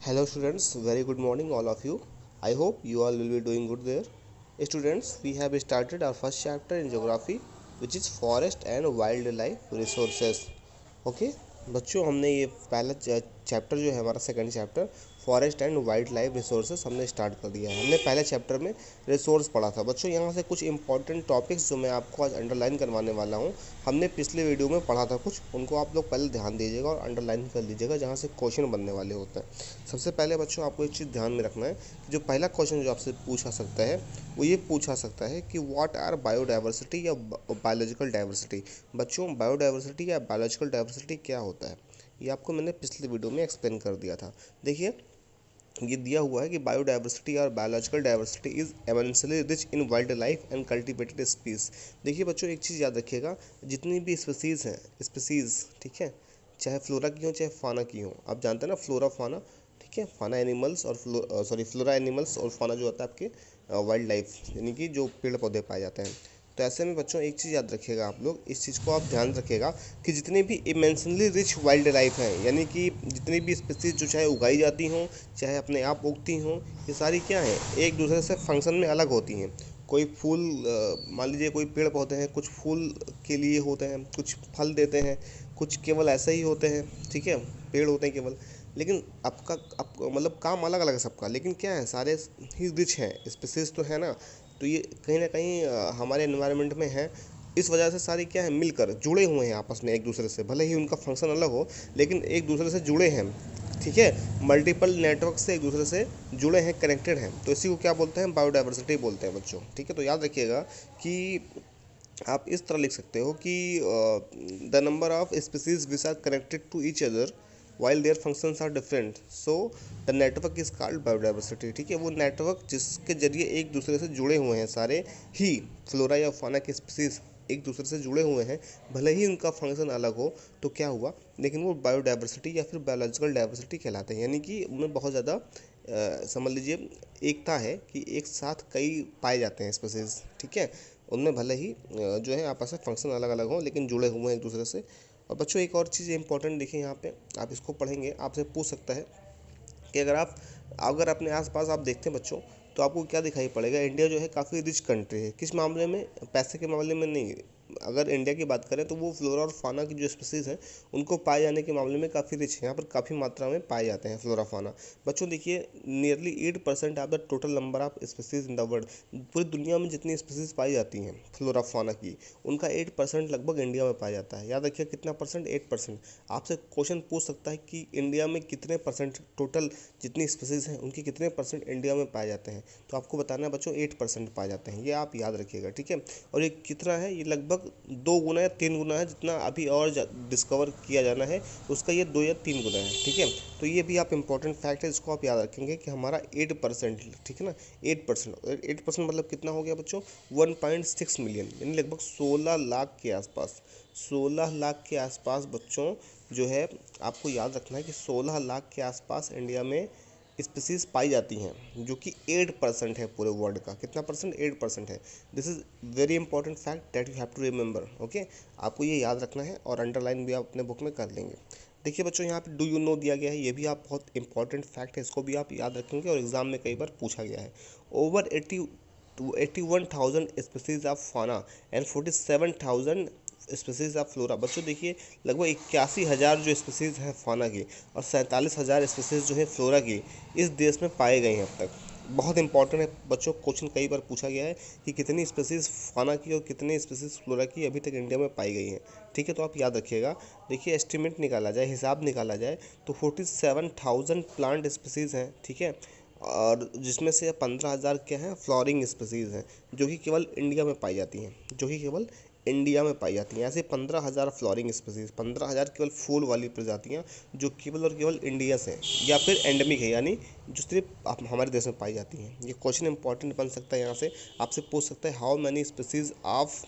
Hello students, very good morning all of you. I hope you all will be doing good there. Students, we have started our first chapter in geography which is forest and wildlife resources. Okay बच्चों, हमने ये पहला chapter जो है हमारा second chapter forest and wild life resources हमने start कर दिया है। हमने पहले चैप्टर में रिसोर्स पढ़ा था। बच्चों यहाँ से कुछ इंपॉर्टेंट टॉपिक्स जो मैं आपको आज अंडरलाइन करवाने वाला हूँ, हमने पिछले वीडियो में पढ़ा था कुछ, उनको आप लोग पहले ध्यान दीजिएगा और अंडरलाइन कर लीजिएगा जहाँ से क्वेश्चन बनने वाले होते हैं। सबसे पहले बच्चों आपको एक चीज़ ध्यान में रखना है कि जो पहला क्वेश्चन जो आपसे पूछा सकता है वो ये पूछा सकता है कि व्हाट आर बायोडाइवर्सिटी या बायोलॉजिकल डाइवर्सिटी। बच्चों, बायोडाइवर्सिटी या बायोलॉजिकल डाइवर्सिटी क्या होता है ये आपको मैंने पिछले वीडियो में एक्सप्लेन कर दिया था। देखिए, ये दिया हुआ है कि बायोडाइवर्सिटी और biological diversity is immensely rich in wildlife and cultivated species. देखिए बच्चों, एक चीज़ याद रखिएगा, जितनी भी स्पीसीज़ हैं, स्पीसीज़, ठीक है, चाहे फ्लोरा की हो चाहे फाना की हो, आप जानते हैं ना फ्लोरा फाना, ठीक है, फाना एनिमल्स और फ्लोरा एनिमल्स और फाना जो होता है आपके वाइल्ड लाइफ, यानी कि जो पेड़ पौधे पाए जाते हैं। तो ऐसे में बच्चों एक चीज़ याद रखिएगा, आप लोग इस चीज़ को आप ध्यान रखिएगा कि जितने भी इमेंसली रिच वाइल्ड लाइफ हैं, यानी कि जितनी भी स्पीसीज जो चाहे उगाई जाती हों चाहे अपने आप उगती हों, ये सारी क्या हैं, एक दूसरे से फंक्शन में अलग होती हैं। कोई फूल, मान लीजिए कोई पेड़ पौधे हैं, कुछ फूल के लिए होते हैं, कुछ फल देते हैं, कुछ केवल ऐसे ही होते हैं, ठीक है, पेड़ होते हैं केवल। लेकिन आपका मतलब काम अलग अलग है सबका, लेकिन क्या है, सारे ही रिच हैं, स्पीसीज तो है ना। तो ये कहीं ना कहीं हमारे एनवायरनमेंट में है। इस वजह से सारी क्या है, मिलकर जुड़े हुए हैं आपस में एक दूसरे से, भले ही उनका फंक्शन अलग हो लेकिन एक दूसरे से जुड़े हैं, ठीक है, मल्टीपल नेटवर्क से एक दूसरे से जुड़े हैं, कनेक्टेड हैं। तो इसी को क्या बोलते हैं, बायोडाइवर्सिटी बोलते हैं बच्चों, ठीक है। तो याद रखिएगा कि आप इस तरह लिख सकते हो कि the number of species which are connected to each other while their functions are different, so the network is called biodiversity, ठीक है। वो नेटवर्क जिसके जरिए एक दूसरे से जुड़े हुए हैं सारे ही फ्लोरा या फाना के स्पीसीज एक दूसरे से जुड़े हुए हैं, भले ही उनका फंक्शन अलग हो, तो क्या हुआ, लेकिन वो बायोडाइवर्सिटी या फिर बायोलॉजिकल डाइवर्सिटी कहलाते हैं। यानी कि उनमें बहुत ज़्यादा समझ लीजिए एकता है कि एक साथ कई पाए जाते हैं स्पीसीज, ठीक है। उनमें भले ही जो है आपस में फंक्शन अलग अलग हों लेकिन जुड़े हुए हैं एक दूसरे से। और बच्चों एक और चीज़ इंपॉर्टेंट देखिए, यहाँ पे आप इसको पढ़ेंगे, आपसे पूछ सकता है कि अगर अपने आसपास आप देखते हैं बच्चों, तो आपको क्या दिखाई पड़ेगा, इंडिया जो है काफ़ी रिच कंट्री है। किस मामले में, पैसे के मामले में नहीं। अगर इंडिया की बात करें तो वो फ्लोरा और फाना की जो स्पीसीज़ हैं उनको पाए जाने के मामले में काफ़ी रिच है, यहाँ पर काफ़ी मात्रा में पाए जाते हैं फ्लोरा फाना। बच्चों देखिए, nearly 8% of the total number of species in the world, पूरी दुनिया में जितनी स्पीसीज पाई जाती हैं फ्लोरा फाना की, उनका 8% लगभग इंडिया में पाया जाता है। याद रखिए कितना परसेंट, 8%। आपसे क्वेश्चन पूछ सकता है कि इंडिया में कितने परसेंट टोटल जितनी स्पीसीज हैं उनके कितने परसेंट इंडिया में पाए जाते हैं, तो आपको बताना है बच्चों 8% पाए जाते हैं, ये आप याद रखिएगा, ठीक है। और ये कितना है, ये लगभग 2 गुना या 3 गुना है, जितना अभी और डिस्कवर किया जाना है उसका ये 2 या 3 गुना है, ठीक है। तो ये भी आप इंपॉर्टेंट फैक्ट है, इसको आप याद रखेंगे कि हमारा 8%, ठीक है ना, 8% मतलब कितना हो गया बच्चों, 1.6 मिलियन, यानी लगभग 16 लाख के आसपास, 16 लाख के आसपास बच्चों जो है, आपको याद रखना है कि 16 लाख के आसपास इंडिया में स्पीसीज पाई जाती हैं, जो कि 8% है पूरे वर्ल्ड का। कितना परसेंट, 8% है। This is very important fact that you have to remember, okay. आपको ये याद रखना है और अंडरलाइन भी आप अपने बुक में कर लेंगे। देखिए बच्चों, यहाँ पे डू यू नो दिया गया है, ये भी आप बहुत इंपॉर्टेंट फैक्ट है, इसको भी आप याद रखेंगे और एग्जाम में कई बार पूछा गया है। ओवर 81,000 स्पीसीज ऑफ फाना एंड 47,000 स्पीसीज ऑफ फ्लोरा। बच्चों देखिए, लगभग 81,000 जो स्पीसीज हैं फाना की और 47,000 स्पीसीज जो है फ्लोरा की इस देश में पाए गए हैं अब तक। बहुत इंपॉर्टेंट है बच्चों, क्वेश्चन कई बार पूछा गया है कि कितनी स्पीसीज फाना की और कितनी स्पीसीज फ्लोरा की अभी तक इंडिया में पाई गई हैं, ठीक है। तो आप याद रखिएगा, देखिए एस्टिमेट निकाला जाए, हिसाब निकाला जाए तो 47,000 प्लांट स्पीसीज हैं, ठीक है, और जिसमें से 15,000 क्या हैं, फ्लॉरिंग स्पीसीज़ हैं, जो कि केवल इंडिया में पाई जाती हैं, जो कि केवल इंडिया में पाई जाती हैं। ऐसे 15,000 फ्लॉरिंग स्पीसीज़, 15,000 केवल फूल वाली प्रजातियाँ जो केवल और केवल इंडिया से या फिर एंडेमिक है, यानी जो सिर्फ हमारे देश में पाई जाती हैं। ये क्वेश्चन इंपॉर्टेंट बन सकता है, यहाँ से आपसे पूछ सकता है how many species of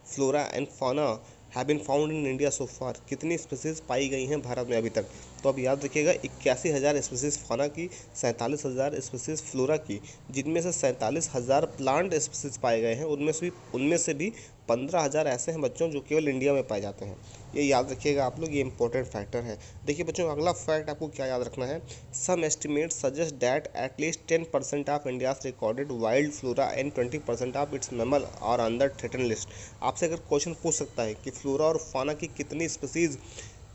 flora and fauna have been found in India so far, कितनी स्पीसीज पाई गई हैं भारत में अभी तक। तो अब याद रखिएगा 81,000 स्पीसीज़ फाना की, 47,000 स्पीसीज़ फ्लोरा की, जिनमें से 47,000 प्लांट स्पीसीज़ पाए गए हैं। उनमें से भी 15,000 ऐसे हैं बच्चों जो केवल इंडिया में पाए जाते हैं। ये याद रखिएगा आप लोग, ये इंपॉर्टेंट फैक्टर है। देखिए बच्चों, अगला फैक्ट आपको क्या याद रखना है, some estimate suggest that at least 10% of India's recorded wild flora and 20% of its mammal are under threaten list. आपसे अगर क्वेश्चन पूछ सकता है कि फ्लोरा और फाना की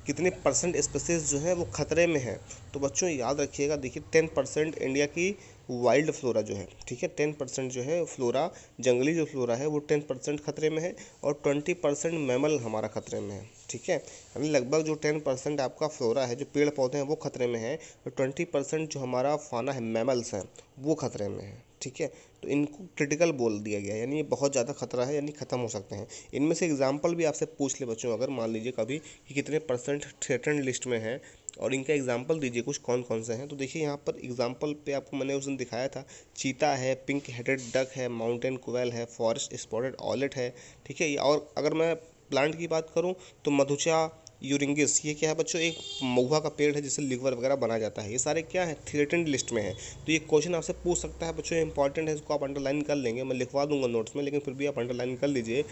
कितने परसेंट स्पीसीज जो है वो खतरे में है, तो बच्चों याद रखिएगा, देखिए 10% इंडिया की वाइल्ड फ्लोरा जो है, ठीक है, 10% जो है फ्लोरा, जंगली जो फ्लोरा है वो 10% खतरे में है, और 20% मैमल हमारा खतरे में है, ठीक है। यानी लगभग जो 10% आपका फ्लोरा है, जो पेड़ पौधे हैं वो खतरे में है, और 20% जो हमारा फाना है, मैमल्स हैं, वो खतरे में है, ठीक है। तो इनको क्रिटिकल बोल दिया गया है, यानी ये बहुत ज़्यादा खतरा है, यानी ख़त्म हो सकते हैं। इनमें से एग्जाम्पल भी आपसे पूछ ले बच्चों, अगर मान लीजिए कभी कि कितने परसेंट थ्रेटन्ड लिस्ट में है, और इनका एग्जाम्पल दीजिए कुछ कौन कौन से हैं। तो देखिए यहाँ पर एग्जाम्पल पे आपको मैंने उस दिन दिखाया था, चीता है, पिंक हेडेड डक है, माउंटेन क्वेल है, फॉरेस्ट स्पॉटेड ऑलेट है, ठीक है। और अगर मैं प्लांट की बात करूँ तो मधुचा यूरिंगिस, ये क्या है बच्चों, एक महुआ का पेड़ है जिससे लिवर वगैरह बना जाता है। ये सारे क्या है, थ्रेटेंड लिस्ट में है। तो ये क्वेश्चन आपसे पूछ सकता है बच्चों, इंपॉर्टेंट है, इसको आप अंडरलाइन कर लेंगे, मैं लिखवा दूंगा नोट्स में, लेकिन फिर भी आप अंडरलाइन कर लीजिए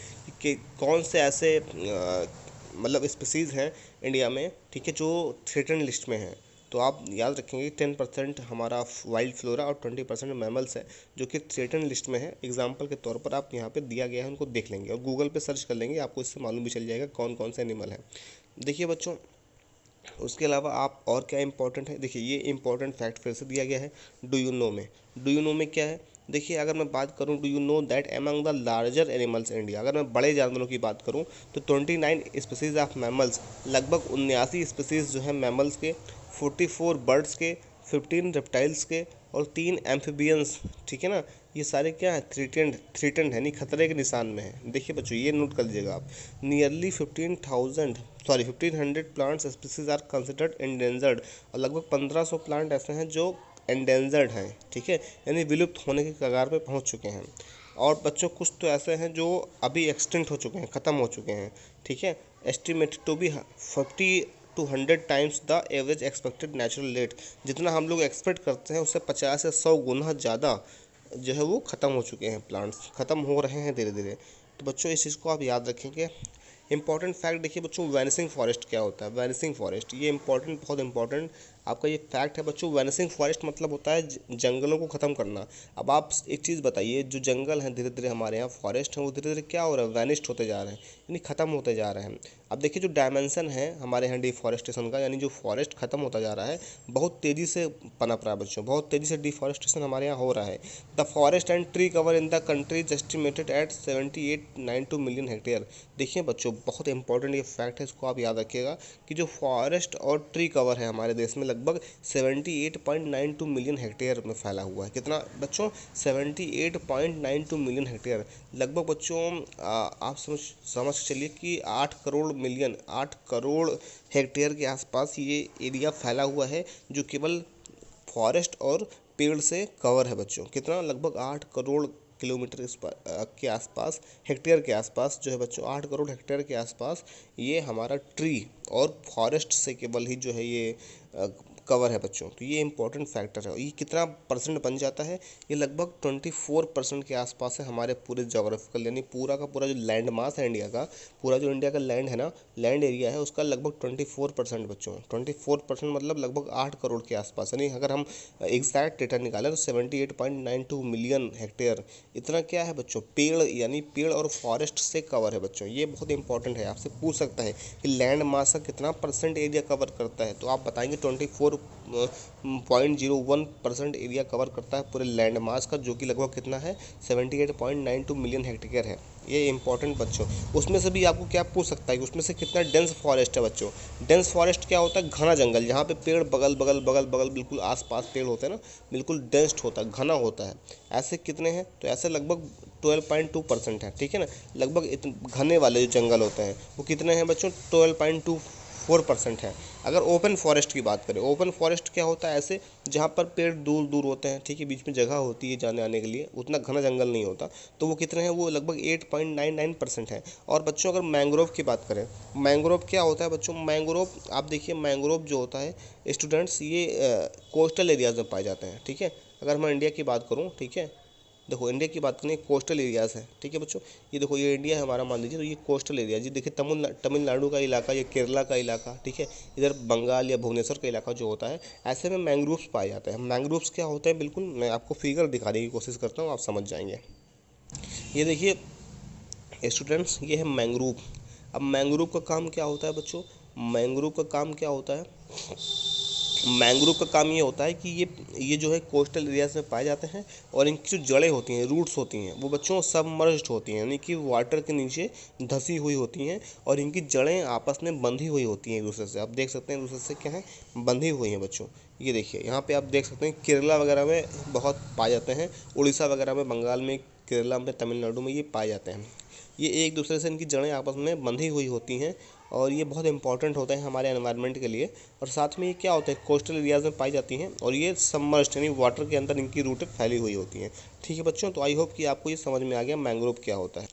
कि कौन से ऐसे मतलब स्पीसीज़ हैं इंडिया में, ठीक है, जो थ्रेटेंड लिस्ट में हैं। तो आप याद रखेंगे 10% हमारा वाइल्ड फ्लोरा और 20% मैमल्स है जो कि थ्रेटन लिस्ट में है। एग्जाम्पल के तौर पर आप यहाँ पे दिया गया है, उनको देख लेंगे और गूगल पे सर्च कर लेंगे, आपको इससे मालूम भी चल जाएगा कौन कौन से एनिमल हैं। देखिए बच्चों, उसके अलावा आप और क्या इंपॉर्टेंट है, देखिए ये इंपॉर्टेंट फैक्ट फिर से दिया गया है डू यू नो में। डू यू नो में क्या है, देखिए अगर मैं बात करूं, do you know that among the larger animals in India, अगर मैं बड़े जानवरों की बात करूं तो 29 स्पीसीज ऑफ मैमल्स, लगभग 79 स्पीसीज जो है मैमल्स के, 44 बर्ड्स के, 15 रेप्टाइल्स के, और 3 एम्फीबियंस, ठीक है ना। ये सारे क्या है, थ्रेटेंड है, नहीं खतरे के निशान में है। देखिए बच्चों, ये नोट कर लीजिएगा आप, nearly 1500 plants species are considered endangered, और लगभग 1500 प्लांट ऐसे हैं जो एंडेंजर्ड हैं, ठीक है, यानी विलुप्त होने के कगार पे पहुंच चुके हैं। और बच्चों कुछ तो ऐसे हैं जो अभी एक्सटिंक्ट हो चुके हैं, ख़त्म हो चुके हैं, ठीक है। Estimated to be 50 to 100 times the average expected natural rate, जितना हम लोग एक्सपेक्ट करते हैं उससे 50 से 100 गुना ज़्यादा जो है वो ख़त्म हो चुके हैं, प्लांट्स ख़त्म हो रहे हैं धीरे धीरे। तो बच्चों इस चीज़ को आप याद रखेंगे। इंपॉर्टेंट फैक्ट देखिए बच्चों, वैनिसिंग फॉरेस्ट क्या होता है, वैनिसिंग फॉरेस्ट, ये इंपॉर्टेंट, बहुत इंपॉर्टेंट आपका ये फैक्ट है बच्चों। वैनिसिंग फॉरेस्ट मतलब होता है जंगलों को ख़त्म करना। अब आप एक चीज़ बताइए, जो जंगल हैं धीरे धीरे हमारे यहाँ फॉरेस्ट हैं, वो धीरे धीरे क्या हो रहा है, वैनिस्ट होते जा रहे हैं, यानी ख़त्म होते जा रहे हैं। अब देखिए जो डायमेंशन है हमारे यहाँ डिफॉरेस्टेशन का, यानी जो फॉरेस्ट खत्म होता जा रहा है, बहुत तेज़ी से पनप रहा है बच्चों, बहुत तेज़ी से डिफॉरेस्टेशन हमारे यहाँ हो रहा है। The forest and tree cover in the country is estimated at 7892 million hectare. देखिए बच्चों, बहुत इंपॉर्टेंट ये फैक्ट है, इसको आप याद रखिएगा कि जो फॉरेस्ट और ट्री कवर है हमारे देश में लगभग 78.92 मिलियन हेक्टेयर में फैला हुआ है। कितना बच्चों, 78.92 मिलियन हेक्टेयर, लगभग बच्चों आप समझ चलिए कि 8 करोड़ हेक्टेयर के आसपास ये एरिया फैला हुआ है, जो केवल फॉरेस्ट और पेड़ से कवर है बच्चों। कितना, लगभग 8 करोड़ किलोमीटर के आसपास, हेक्टेयर के आसपास जो है बच्चों, 8 करोड़ हेक्टेयर के आसपास ये हमारा ट्री और फॉरेस्ट से केवल ही जो है ये कवर है बच्चों। तो ये इंपॉर्टेंट फैक्टर है। ये कितना परसेंट बन जाता है, ये लगभग 24% के आसपास है हमारे पूरे जोग्राफिकल, यानी पूरा का पूरा जो लैंड मास है इंडिया का, पूरा जो इंडिया का लैंड है ना, लैंड एरिया है, उसका लगभग 24% बच्चों। 24% मतलब लगभग 8 करोड़ के आसपास, यानी अगर हम एग्जैक्ट डेटा निकालें तो 78.92 मिलियन हेक्टेयर, इतना क्या है बच्चों, पेड़, यानी पेड़ और फॉरेस्ट से कवर है बच्चों। ये बहुत इंपॉर्टेंट है, आपसे पूछ सकता है कि लैंड मास का कितना परसेंट एरिया कवर करता है, तो आप बताएंगे 24.01% एरिया कवर करता है पूरे लैंड मास का, जो कि लगभग कितना है, 78.92 मिलियन हेक्टेयर है। ये इंपॉर्टेंट बच्चों। उसमें से भी आपको क्या पूछ सकता है कि उसमें से कितना डेंस फॉरेस्ट है बच्चों। डेंस फॉरेस्ट क्या होता है, घना जंगल, जहाँ पे पेड़ बगल बगल बगल बगल बिल्कुल आसपास पेड़ होते हैं ना, बिल्कुल डेंस्ड होता है, घना होता है। ऐसे कितने हैं, तो ऐसे लगभग 12.2% है, ठीक है ना। लगभग घने वाले जो जंगल होते हैं वो कितने हैं बच्चों, 12.2 4% है। अगर ओपन फॉरेस्ट की बात करें, ओपन फॉरेस्ट क्या होता है, ऐसे जहाँ पर पेड़ दूर दूर होते हैं, ठीक है, बीच में जगह होती है जाने आने के लिए, उतना घना जंगल नहीं होता, तो वो कितने हैं, वो लगभग 8.99% है। और बच्चों अगर मैंग्रोव की बात करें, मैंग्रोव क्या होता है बच्चों, मैंग्रोव आप देखिए, मैंग्रोव जो होता है स्टूडेंट्स, ये कोस्टल एरियाज़ में पाए जाते हैं, ठीक है। अगर मैं इंडिया की बात करूँ, ठीक है, देखो इंडिया की बात करें, कोस्टल एरियाज़ है, ठीक है बच्चों। ये देखो, ये इंडिया है हमारा, मान लीजिए, तो ये कोस्टल एरिया, जी देखिए, तमिलनाडु का इलाका, ये केरला का इलाका, ठीक है, इधर बंगाल या भुवनेश्वर का इलाका जो होता है, ऐसे में मैंग्रोव्स पाए जाते हैं। मैंग्रोव्स क्या होते हैं, बिल्कुल मैं आपको फिगर दिखाने की कोशिश करता हूँ, आप समझ जाएंगे। ये देखिए स्टूडेंट्स, ये है मैंग्रोव। अब मैंग्रोव का काम क्या होता है बच्चों, मैंग्रोव का काम क्या होता है, मैंग्रोव का काम ये होता है कि ये जो है कोस्टल एरियाज में पाए जाते हैं, और इनकी जो जड़ें होती हैं, रूट्स होती हैं, वो बच्चों सबमर्ज्ड होती हैं, यानी कि वाटर के नीचे धंसी हुई होती हैं, और इनकी जड़ें आपस में बंधी हुई होती हैं एक दूसरे से। आप देख सकते हैं एक दूसरे से क्या है, बंधी हुई हैं बच्चों। ये देखिए यहाँ पे आप देख सकते हैं, केरला वगैरह में बहुत पाए जाते हैं, उड़ीसा वगैरह में, बंगाल में, केरला में, तमिलनाडु में ये पाए जाते हैं। ये एक दूसरे से इनकी जड़ें आपस में बंधी हुई होती हैं, और ये बहुत इंपॉर्टेंट होते हैं हमारे एनवायरनमेंट के लिए। और साथ में ये क्या होता है, कोस्टल एरियाज़ में पाई जाती हैं, और ये सबमर्ज्ड यानी वाटर के अंदर इनकी रूटें फैली हुई होती हैं, ठीक है बच्चों। तो आई होप कि आपको ये समझ में आ गया मैंग्रोव क्या होता है।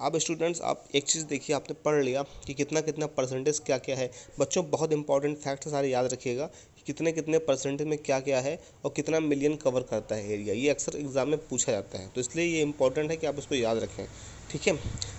अब स्टूडेंट्स, आप एक चीज़ देखिए, आपने पढ़ लिया कि कितना कितना परसेंटेज क्या क्या है बच्चों। बहुत इंपॉर्टेंट फैक्ट सारे याद रखिएगा कि कितने कितने परसेंटेज में क्या क्या है, और कितना मिलियन कवर करता है एरिया। ये अक्सर एग्जाम में पूछा जाता है, तो इसलिए ये इंपॉर्टेंट है कि आप इसको याद रखें, ठीक है।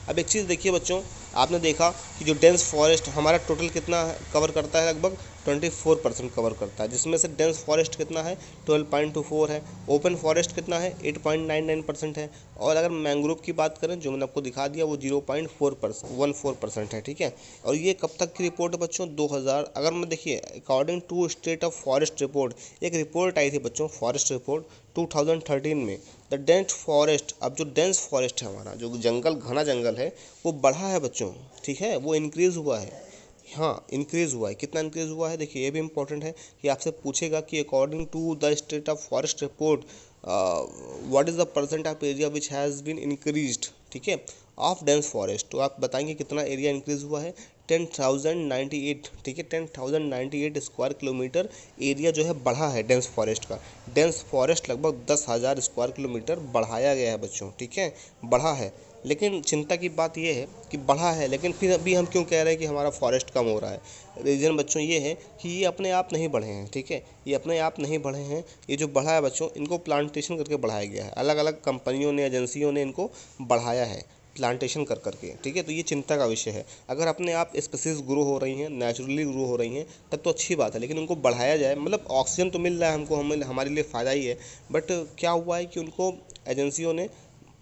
अब एक चीज़ देखिए बच्चों, आपने देखा कि जो डेंस फॉरेस्ट हमारा टोटल कितना कवर करता है, लगभग 24% कवर करता है, जिसमें से डेंस फॉरेस्ट कितना है, 12.24 है। ओपन फॉरेस्ट कितना है, 8.99% है। और अगर मैंग्रोव की बात करें, जो मैंने आपको दिखा दिया, वो 0.14% है, ठीक है। और ये कब तक की रिपोर्ट है बच्चों, 2000, अगर मैं देखिए according to state of forest report, एक रिपोर्ट आई थी बच्चों, फॉरेस्ट रिपोर्ट 2013 में, द डेंस फॉरेस्ट। अब जो डेंस फॉरेस्ट है हमारा, जो जंगल, घना जंगल है, वो बढ़ा है बच्चों, ठीक है, वो इंक्रीज़ हुआ है। हाँ, इंक्रीज़ हुआ है। कितना इंक्रीज़ हुआ है, देखिए ये भी इंपॉर्टेंट है कि आपसे पूछेगा कि according to the state of forest report what is the percent of area which has been increased, ठीक है, ऑफ डेंस फॉरेस्ट। तो आप बताएंगे कितना एरिया इंक्रीज़ हुआ है, 10,098, ठीक है, 10,098 स्क्वायर किलोमीटर एरिया जो है बढ़ा है डेंस फॉरेस्ट का। डेंस फॉरेस्ट लगभग 10,000 स्क्वायर किलोमीटर बढ़ाया गया है बच्चों, ठीक है, बढ़ा है। लेकिन चिंता की बात यह है कि बढ़ा है, लेकिन फिर अभी हम क्यों कह रहे हैं कि हमारा फॉरेस्ट कम हो रहा है। रीज़न बच्चों ये है कि ये अपने आप नहीं बढ़े हैं, ठीक है, ये अपने आप नहीं बढ़े हैं। ये जो बढ़ा है बच्चों, इनको प्लांटेशन करके बढ़ाया गया है, अलग अलग कंपनियों ने, एजेंसियों ने इनको बढ़ाया है प्लांटेशन कर करके, ठीक है। तो ये चिंता का विषय है। अगर अपने आप स्पीसीज ग्रो हो रही हैं, नेचुरली ग्रो हो रही हैं, तब तो अच्छी बात है, लेकिन उनको बढ़ाया जाए, मतलब ऑक्सीजन तो मिल रहा है हमको, हमारे लिए फ़ायदा ही है। बट क्या हुआ है कि उनको एजेंसियों ने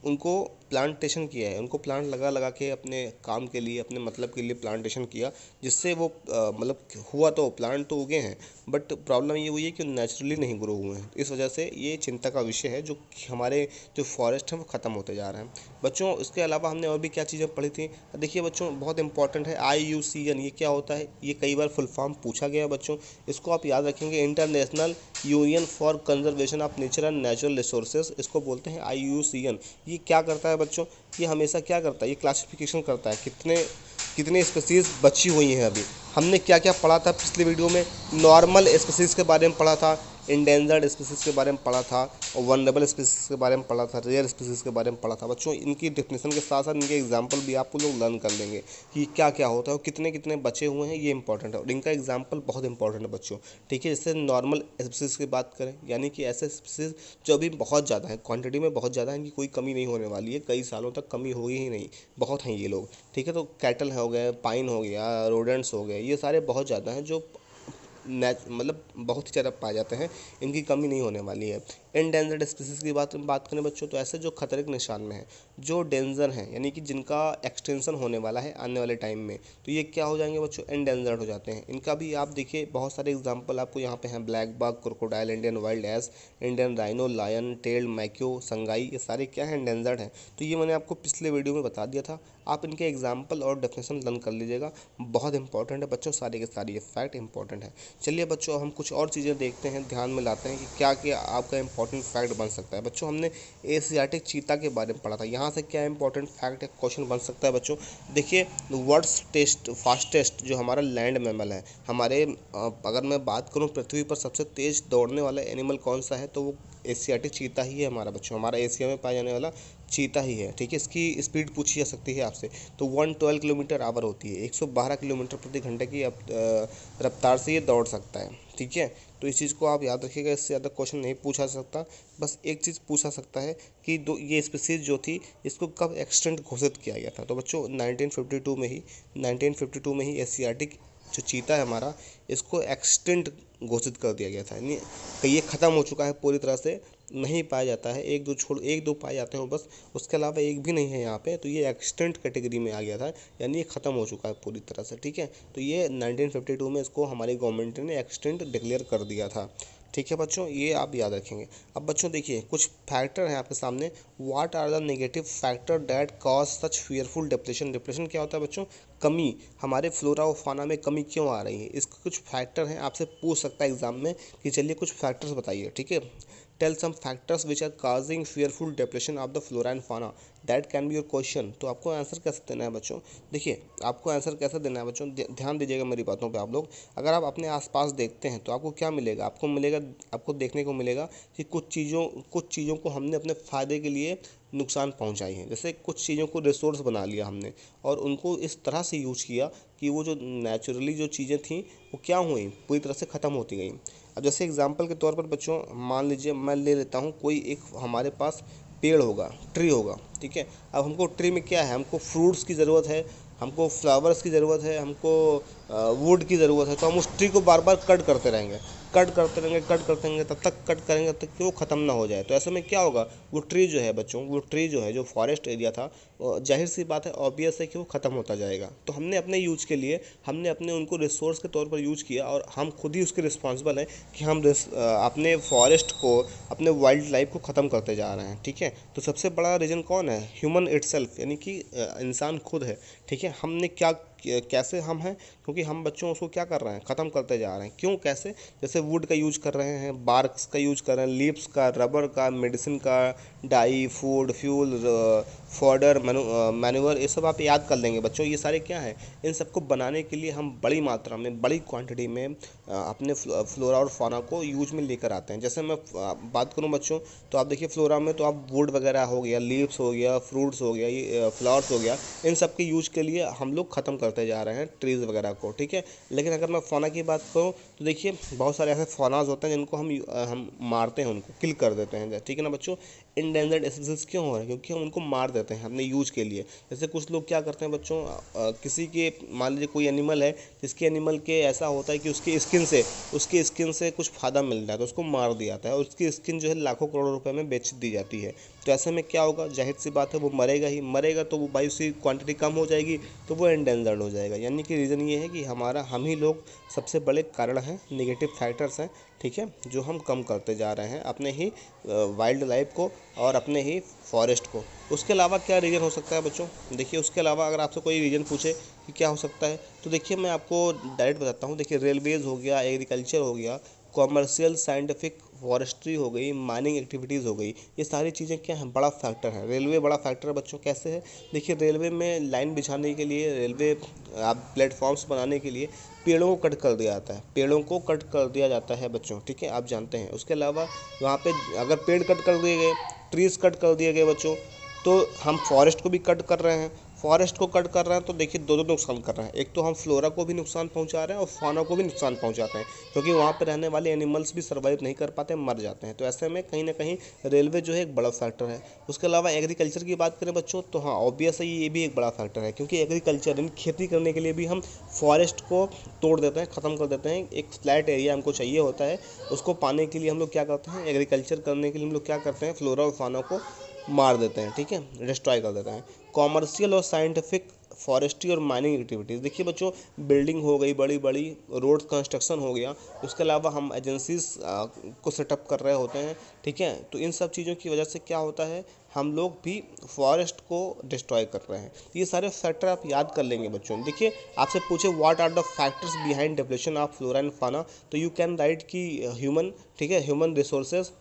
उनको प्लांटेशन किया है, उनको प्लांट लगा लगा के अपने काम के लिए, अपने मतलब के लिए प्लांटेशन किया, जिससे वो मतलब हुआ, तो प्लांट तो उगे हैं, बट प्रॉब्लम ये हुई है कि नेचुरली नहीं ग्रो हुए हैं। इस वजह से ये चिंता का विषय है, जो हमारे जो फॉरेस्ट हैं वो ख़त्म होते जा रहे हैं बच्चों। इसके अलावा हमने और भी क्या चीज़ें पढ़ी थी, देखिए बच्चों, बहुत इंपॉर्टेंट है IUCN। ये क्या होता है, ये कई बार फुल फॉर्म पूछा गया है बच्चों, इसको आप याद रखेंगे, international union for conservation of nature and natural resources, इसको बोलते हैं IUCN। ये क्या करता है बच्चों, ये हमेशा क्या करता है, ये क्लासिफिकेशन करता है कितने कितने स्पीसीज़ बची हुई हैं अभी। हमने क्या क्या पढ़ा था पिछले वीडियो में, नॉर्मल स्पीसीज़ के बारे में पढ़ा था, इंडेंजर्ड स्पीसीज़ के बारे में पढ़ा था, और वनरेबल स्पीसीज़ के बारे में पढ़ा था, रेयर स्पीसीज़ के बारे में पढ़ा था बच्चों। इनकी डेफिनेशन के साथ साथ इनके एग्जाम्पल भी आप लोग लर्न कर लेंगे कि क्या क्या होता है और कितने कितने बचे हुए हैं, ये इंपॉर्टेंट है, और इनका एग्जाम्पल बहुत इंपॉर्टेंट है बच्चों, ठीक है। जैसे नॉर्मल स्पीसीज़ की बात करें, यानी कि ऐसे स्पीसीज़ जो अभी बहुत ज़्यादा है, क्वांटिटी में बहुत ज़्यादा है, इनकी कोई कमी नहीं होने वाली है, कई सालों तक कमी होगी ही नहीं, बहुत हैं ये लोग, ठीक है। तो कैटल हो गए, पाइन हो गया, रोडेंट्स हो गए, ये सारे बहुत ज़्यादा हैं, जो मतलब बहुत ही ज़्यादा पाए जाते हैं, इनकी कमी नहीं होने वाली है। एंडेंजर्ड स्पीसीज़ की बात करें बच्चों, तो ऐसे जो खतरे के निशान में हैं, जो डेंजर हैं, यानी कि जिनका एक्सटेंशन होने वाला है आने वाले टाइम में, तो ये क्या हो जाएंगे बच्चों, एंडेंजर्ड हो जाते हैं। इनका भी आप देखिए बहुत सारे एग्जांपल आपको यहाँ पे हैं, blackbuck, crocodile, Indian wild ass, Indian rhino, lion tailed macaque, sangai, ये सारे क्या हैं, एंडेंजर्ड हैं। तो ये मैंने आपको पिछले वीडियो में बता दिया था, आप इनके एग्जाम्पल और डेफिनेशन लर्न कर लीजिएगा, बहुत इंपॉर्टेंट है बच्चों, सारे के सारे ये फैक्ट इंपॉर्टेंट है। चलिए बच्चों, हम कुछ और चीज़ें देखते हैं, ध्यान में लाते हैं कि क्या क्या आपका इंपॉर्टेंट फैक्ट बन सकता है। बच्चों, हमने एशियाटिक चीता के बारे में पढ़ा था, यहाँ से क्या इंपॉर्टेंट फैक्ट है, क्वेश्चन बन सकता है बच्चों। देखिए, वर्ल्ड्स फास्टेस्ट जो हमारा लैंड मैमल है, हमारे अगर मैं बात करूँ पृथ्वी पर सबसे तेज दौड़ने वाला एनिमल कौन सा है, तो वो एशियाटिक चीता ही है हमारा बच्चों, हमारा एशिया में पाया जाने वाला चीता ही है। ठीक है, इसकी स्पीड पूछी जा सकती है आपसे, तो 112 किलोमीटर आवर होती है, 112 किलोमीटर प्रति घंटे की रफ्तार से ये दौड़ सकता है। ठीक है, तो इस चीज़ को आप याद रखिएगा, इससे ज़्यादा क्वेश्चन नहीं पूछा सकता। बस एक चीज़ पूछा सकता है कि ये स्पीसीज जो थी इसको कब एक्सटेंट घोषित किया गया था, तो बच्चों 1952 में ही एशियाटिक जो चीता है हमारा, इसको एक्सटेंट घोषित कर दिया गया था, यानी ये ख़त्म हो चुका है पूरी तरह से, नहीं पाया जाता है, एक दो पाए जाते हैं बस, उसके अलावा एक भी नहीं है यहाँ पे, तो ये एक्सटेंट कैटेगरी में आ गया था, यानी ये ख़त्म हो चुका है पूरी तरह से। ठीक है, तो ये 1952 में इसको हमारी गवर्नमेंट ने एक्सटेंट डिक्लेयर कर दिया था। ठीक है बच्चों, ये आप याद रखेंगे। अब बच्चों देखिए, कुछ फैक्टर हैं आपके सामने, what are the negative factor that cause such fearful depression. Depression क्या होता है बच्चों, कमी, हमारे फ्लोरा और फाना में कमी क्यों आ रही है, इसके कुछ फैक्टर हैं, आपसे पूछ सकता है एग्जाम में कि चलिए कुछ फैक्टर्स बताइए। ठीक है, tell some factors which are causing fearful depression of the flora and fauna, that can be your question. तो आपको आंसर कैसे देना है बच्चों, देखिए आपको आंसर कैसे देना है बच्चों, ध्यान दीजिएगा मेरी बातों पे आप लोग। अगर आप अपने आसपास देखते हैं तो आपको क्या मिलेगा, आपको देखने को मिलेगा कि कुछ चीज़ों को हमने अपने फ़ायदे के लिए नुकसान पहुंचाई है। जैसे कुछ चीज़ों को रिसोर्स बना लिया हमने और उनको इस तरह से यूज किया कि वो जो नेचुरली जो चीज़ें थी वो क्या हुई, पूरी तरह से ख़त्म होती गई। अब जैसे एग्जांपल के तौर पर बच्चों, मान लीजिए मैं ले लेता हूँ, कोई एक हमारे पास पेड़ होगा, ट्री होगा। ठीक है, अब हमको ट्री में क्या है, हमको फ्रूट्स की ज़रूरत है, हमको फ्लावर्स की ज़रूरत है, हमको वुड की ज़रूरत है, तो हम उस ट्री को बार बार कट करते रहेंगे, तब तक कट करेंगे तब तक कि वो ख़त्म ना हो जाए। तो ऐसे में क्या होगा, वो ट्री जो है बच्चों, वो ट्री जो है, जो फॉरेस्ट एरिया था, जाहिर सी बात है, ऑब्वियस है कि वो ख़त्म होता जाएगा। तो हमने अपने यूज के लिए, हमने अपने उनको रिसोर्स के तौर पर यूज किया और हम खुद ही उसके रिस्पॉन्सिबल हैं कि हम अपने फॉरेस्ट को, अपने वाइल्ड लाइफ को ख़त्म करते जा रहे हैं। ठीक है, तो सबसे बड़ा रीज़न कौन है, ह्यूमन इटसेल्फ, यानी कि इंसान खुद है। ठीक है, हमने कैसे हम हैं, क्योंकि हम बच्चों उसको क्या कर रहे हैं, ख़त्म करते जा रहे हैं। क्यों, कैसे, जैसे वुड का यूज कर रहे हैं, बार्क्स का यूज कर रहे हैं, लीव्स का, रबर का, मेडिसिन का, dye, food, fuel, fodder, manure, ये सब आप याद कर लेंगे बच्चों। ये सारे क्या हैं, इन सबको बनाने के लिए हम बड़ी मात्रा में, बड़ी क्वांटिटी में अपने फ्लोरा और फाना को यूज में लेकर आते हैं। जैसे मैं बात करूं बच्चों, तो आप देखिए फ्लोरा में तो आप वुड वगैरह हो गया, लीव्स हो गया, फ्रूट्स हो गया, ये फ्लावर्स हो गया, इन सब के यूज के लिए हम लोग ख़त्म करते जा रहे हैं ट्रीज़ वगैरह को। ठीक है, लेकिन अगर मैं फाना की बात करूँ तो देखिए बहुत सारे ऐसे फानाज होते हैं जिनको हम मारते हैं, उनको किल कर देते हैं। ठीक है ना बच्चों, इंडेंजर्ड स्पीसीज क्यों हो रहे हैं, क्योंकि हम उनको मार देते हैं अपने यूज के लिए। जैसे कुछ लोग क्या करते हैं बच्चों, किसी के, मान लीजिए कोई एनिमल है, जिसके एनिमल के ऐसा होता है कि उसकी स्किन से कुछ फ़ायदा मिल रहा है, तो उसको मार दिया जाता है और उसकी स्किन जो है लाखों करोड़ों रुपए में बेच दी जाती है। तो ऐसे में क्या होगा, जाहिर सी बात है वो मरेगा, तो वो भाई उसकी क्वांटिटी कम हो जाएगी, तो वो एंडेंजर्ड हो जाएगा। यानी कि रीज़न ये है कि हम ही लोग सबसे बड़े कारण हैं, नेगेटिव फैक्टर्स हैं। ठीक है, जो हम कम करते जा रहे हैं अपने ही वाइल्ड लाइफ को और अपने ही फॉरेस्ट को। उसके अलावा क्या रीज़न हो सकता है बच्चों, देखिए उसके अलावा अगर आपसे कोई रीज़न पूछे कि क्या हो सकता है, तो देखिए मैं आपको डायरेक्ट बताता हूँ। देखिए रेलवेज़ हो गया, एग्रीकल्चर हो गया, कॉमर्शियल साइंटिफिक फॉरेस्ट्री हो गई, माइनिंग एक्टिविटीज़ हो गई, ये सारी चीज़ें क्या हैं, बड़ा फैक्टर है। रेलवे बड़ा फैक्टर है बच्चों, कैसे है, देखिए रेलवे में लाइन बिछाने के लिए, रेलवे आप प्लेटफॉर्म्स बनाने के लिए पेड़ों को कट कर दिया जाता है, बच्चों। ठीक है, आप जानते हैं। उसके अलावा वहाँ पे अगर पेड़ कट कर दिए गए, ट्रीज़ कट कर दिए गए बच्चों, तो हम फॉरेस्ट को भी कट कर रहे हैं। तो देखिए दो नुकसान कर रहे हैं, एक तो हम फ्लोरा को भी नुकसान पहुंचा रहे हैं और फाना को भी नुकसान पहुंचाते हैं, क्योंकि वहाँ पे रहने वाले एनिमल्स भी सर्वाइव नहीं कर पाते, मर जाते हैं। तो ऐसे में कहीं ना कहीं रेलवे जो है एक बड़ा फैक्टर है। उसके अलावा एग्रीकल्चर की बात करें बच्चों, तो हाँ ऑब्वियस है ये भी एक बड़ा फैक्टर है, क्योंकि एग्रीकल्चर यानी खेती करने के लिए भी हम फॉरेस्ट को तोड़ देते हैं, ख़त्म कर देते हैं। एक फ्लैट एरिया हमको चाहिए होता है, उसको पाने के लिए हम लोग क्या करते हैं, एग्रीकल्चर करने के लिए हम लोग क्या करते हैं, फ्लोरा और फाना को मार देते हैं। ठीक है, डिस्ट्रॉय कर देते हैं। कॉमर्शियल और साइंटिफिक फॉरेस्ट्री और माइनिंग एक्टिविटीज़। देखिए बच्चों, बिल्डिंग हो गई, बड़ी बड़ी रोड कंस्ट्रक्शन हो गया, उसके अलावा हम एजेंसीज को सेटअप कर रहे होते हैं, ठीक है। तो इन सब चीज़ों की वजह से क्या होता है, हम लोग भी फॉरेस्ट को डिस्ट्रॉय कर रहे हैं। तो ये सारे फैक्टर आप याद कर लेंगे बच्चों। देखिए, आपसे पूछे what are the factors behind depletion of flora and fauna, तो यू कैन राइट कि ह्यूमन, ठीक है, ह्यूमन रिसोर्सेज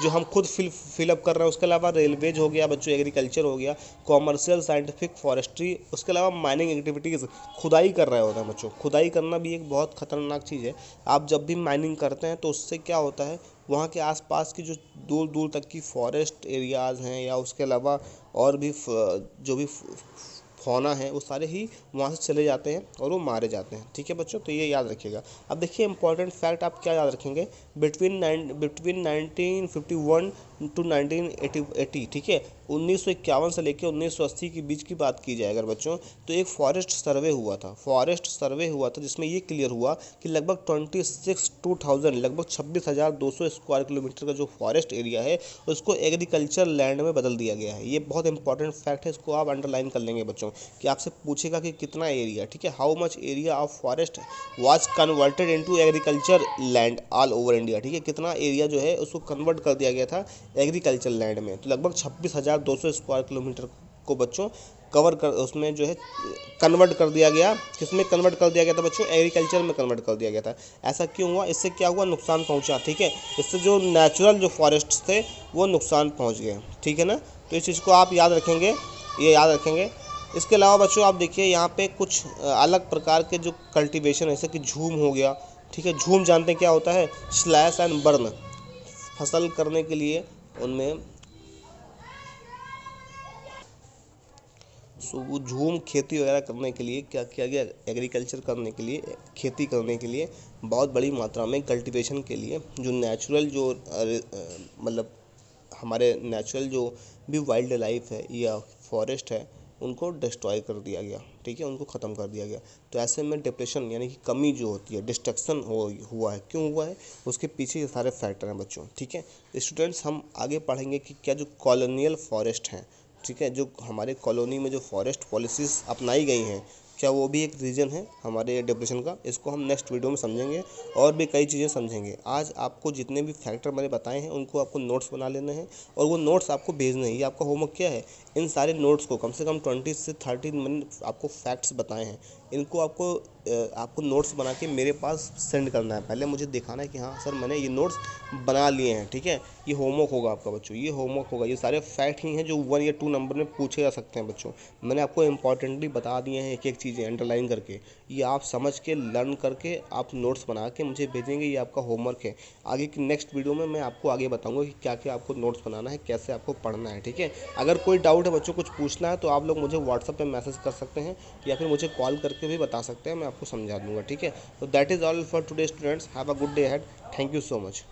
जो हम खुद फिलअप कर रहे हैं, उसके अलावा रेलवेज हो गया बच्चों, एग्रीकल्चर हो गया, कॉमर्शियल, साइंटिफिक, फॉरेस्ट्री, उसके अलावा माइनिंग एक्टिविटीज़, खुदाई कर रहे होते हैं बच्चों। खुदाई करना भी एक बहुत खतरनाक चीज़ है। आप जब भी माइनिंग करते हैं तो उससे क्या होता है, वहाँ के आसपास की जो दूर दूर तक की फॉरेस्ट एरियाज़ हैं या उसके अलावा और भी जो भी फौना है, वो सारे ही वहाँ से चले जाते हैं और वो मारे जाते हैं, ठीक है बच्चों। तो ये याद रखिएगा। अब देखिए इंपॉर्टेंट फैक्ट आप क्या याद रखेंगे, बिटवीन 1951 टू 1980, ठीक है, 1951 से लेकर 1980 के बीच की बात की जाए अगर बच्चों, तो एक फॉरेस्ट सर्वे हुआ था जिसमें ये क्लियर हुआ कि लगभग 26,000 लगभग 26,200 स्क्वायर किलोमीटर का जो फॉरेस्ट एरिया है उसको एग्रीकल्चर लैंड में बदल दिया गया है। ये बहुत इंपॉर्टेंट फैक्ट है, इसको आप अंडरलाइन कर लेंगे बच्चों, कि आपसे पूछेगा कि कितना एरिया, ठीक है, how much area of forest was converted into agriculture land all over India, ठीक है, कितना एरिया जो है उसको कन्वर्ट कर दिया गया था एग्रीकल्चर लैंड में। तो लगभग 26,200 स्क्वायर किलोमीटर को बच्चों कवर कर, उसमें जो है कन्वर्ट कर दिया गया। किसमें कन्वर्ट कर दिया गया था बच्चों, एग्रीकल्चर में कन्वर्ट कर दिया गया था। ऐसा क्यों हुआ, इससे क्या हुआ, नुकसान पहुंचा, ठीक है, इससे जो नेचुरल जो फॉरेस्ट थे वो नुकसान पहुंच गए, ठीक है ना। तो इस चीज़ को आप याद रखेंगे, ये याद रखेंगे। इसके अलावा बच्चों आप देखिए यहाँ पे कुछ अलग प्रकार के जो कल्टीवेशन, जैसे कि झूम हो गया, ठीक है, झूम जानते हैं क्या होता है, स्लैश एंड बर्न, फसल करने के लिए उनमें वो झूम खेती वगैरह करने के लिए क्या किया गया, एग्रीकल्चर करने के लिए, खेती करने के लिए बहुत बड़ी मात्रा में कल्टीवेशन के लिए जो नेचुरल जो मतलब हमारे नेचुरल जो भी वाइल्ड लाइफ है या फॉरेस्ट है उनको डिस्ट्रॉय कर दिया गया, ठीक है, उनको ख़त्म कर दिया गया। तो ऐसे में डिप्रेशन यानी कि कमी जो होती है, डिस्ट्रक्शन हुआ है, क्यों हुआ है, उसके पीछे ये सारे फैक्टर हैं बच्चों, ठीक है। स्टूडेंट्स, हम आगे पढ़ेंगे कि क्या जो कॉलोनियल फॉरेस्ट हैं, ठीक है, जो हमारे कॉलोनी में जो फॉरेस्ट पॉलिसीज़ अपनाई गई हैं, क्या वो भी एक रीज़न है हमारे डिप्रेशन का, इसको हम नेक्स्ट वीडियो में समझेंगे और भी कई चीज़ें समझेंगे। आज आपको जितने भी फैक्टर मैंने बताए हैं उनको आपको नोट्स बना लेने हैं और वो नोट्स आपको भेजने हैं। ये आपका होमवर्क क्या है, इन सारे नोट्स को कम से कम 20 से 30 मैंने आपको फैक्ट्स बताए हैं, इनको आपको नोट्स बना के मेरे पास सेंड करना है। पहले मुझे दिखाना है कि हाँ सर मैंने ये नोट्स बना लिए हैं, ठीक है। ये होमवर्क होगा आपका बच्चों, ये होमवर्क होगा। ये सारे फैक्ट ही हैं जो 1 या 2 नंबर में पूछे जा सकते हैं बच्चों। मैंने आपको इंपॉर्टेंटली बता दिए हैं एक एक चीज़ें अंडरलाइन करके। ये आप समझ के लर्न करके आप नोट्स बना के मुझे भेजेंगे, ये आपका होमवर्क है। आगे की नेक्स्ट वीडियो में मैं आपको आगे बताऊँगा कि क्या क्या आपको नोट्स बनाना है, कैसे आपको पढ़ना है, ठीक है। अगर कोई डाउट है बच्चों, कुछ पूछना है तो आप लोग मुझे व्हाट्सएप पे मैसेज कर सकते हैं या फिर मुझे कॉल करके भी बता सकते हैं, मैं आपको समझा दूंगा, ठीक है। तो that is all for today students, have a good day ahead, thank you so much.